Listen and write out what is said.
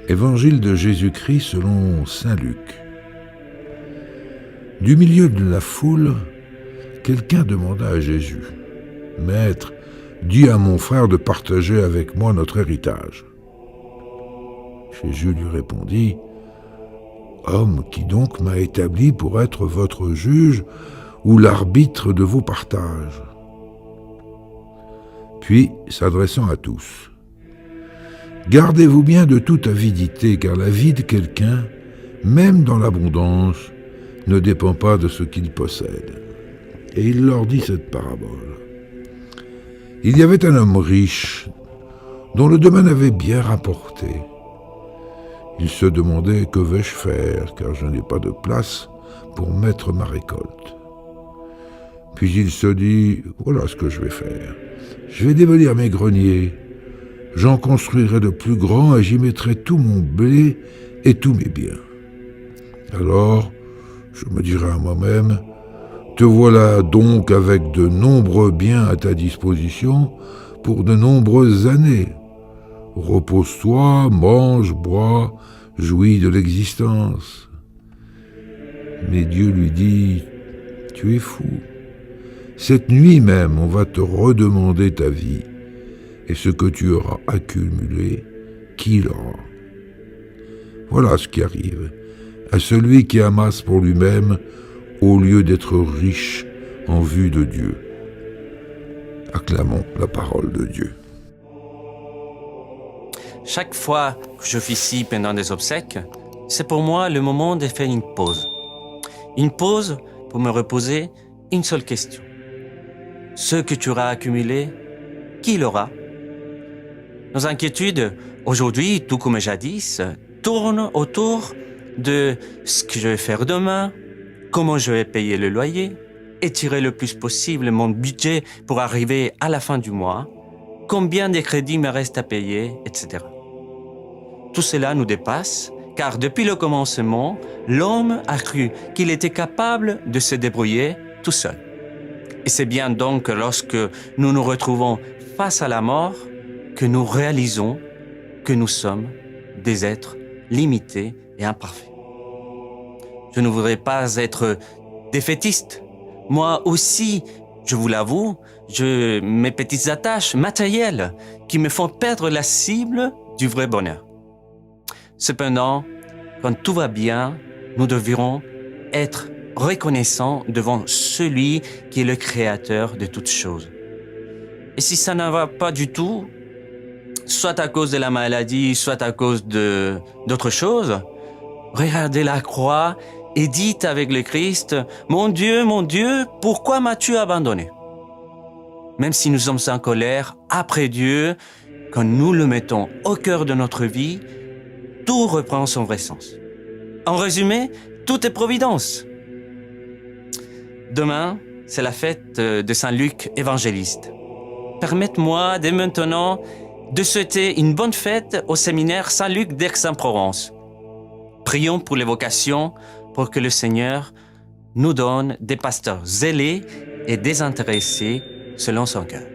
Évangile de Jésus-Christ selon saint Luc. Du milieu de la foule, quelqu'un demanda à Jésus : « Maître, dis à mon frère de partager avec moi notre héritage. » Jésus lui répondit : « Homme, qui donc m'a établi pour être votre juge ou l'arbitre de vos partages ?» Puis, s'adressant à tous : « Gardez-vous bien de toute avidité, car la vie de quelqu'un, même dans l'abondance, ne dépend pas de ce qu'il possède. » Et il leur dit cette parabole. Il y avait un homme riche, dont le domaine avait bien rapporté. Il se demandait : « Que vais-je faire, car je n'ai pas de place pour mettre ma récolte ?» Puis il se dit : « Voilà ce que je vais faire. Je vais démolir mes greniers. J'en construirai de plus grands et j'y mettrai tout mon blé et tous mes biens. Alors, je me dirai à moi-même : te voilà donc avec de nombreux biens à ta disposition pour de nombreuses années. Repose-toi, mange, bois, jouis de l'existence. » Mais Dieu lui dit : « Tu es fou. Cette nuit même, on va te redemander ta vie, et ce que tu auras accumulé, qui l'aura ? Voilà ce qui arrive à celui qui amasse pour lui-même au lieu d'être riche en vue de Dieu. » Acclamons la parole de Dieu. Chaque fois que j'officie pendant des obsèques, c'est pour moi le moment de faire une pause. Une pause pour me reposer une seule question. Ce que tu auras accumulé, qui l'aura ? Nos inquiétudes, aujourd'hui, tout comme jadis, tournent autour de ce que je vais faire demain, comment je vais payer le loyer, étirer le plus possible mon budget pour arriver à la fin du mois, combien de crédits me reste à payer, etc. Tout cela nous dépasse, car depuis le commencement, l'homme a cru qu'il était capable de se débrouiller tout seul. Et c'est bien donc que lorsque nous nous retrouvons face à la mort, que nous réalisons que nous sommes des êtres limités et imparfaits. Je ne voudrais pas être défaitiste. Moi aussi, je vous l'avoue, j'ai mes petites attaches matérielles qui me font perdre la cible du vrai bonheur. Cependant, quand tout va bien, nous devrons être reconnaissants devant celui qui est le créateur de toutes choses. Et si ça ne va pas du tout, soit à cause de la maladie, soit à cause d'autre chose, regardez la croix et dites avec le Christ : « Mon Dieu, pourquoi m'as-tu abandonné ?» Même si nous sommes en colère après Dieu, quand nous le mettons au cœur de notre vie, tout reprend son vrai sens. En résumé, tout est providence. Demain, c'est la fête de Saint Luc évangéliste. Permettez-moi dès maintenant de souhaiter une bonne fête au séminaire Saint-Luc d'Aix-en-Provence. Prions pour les vocations, pour que le Seigneur nous donne des pasteurs zélés et désintéressés selon son cœur.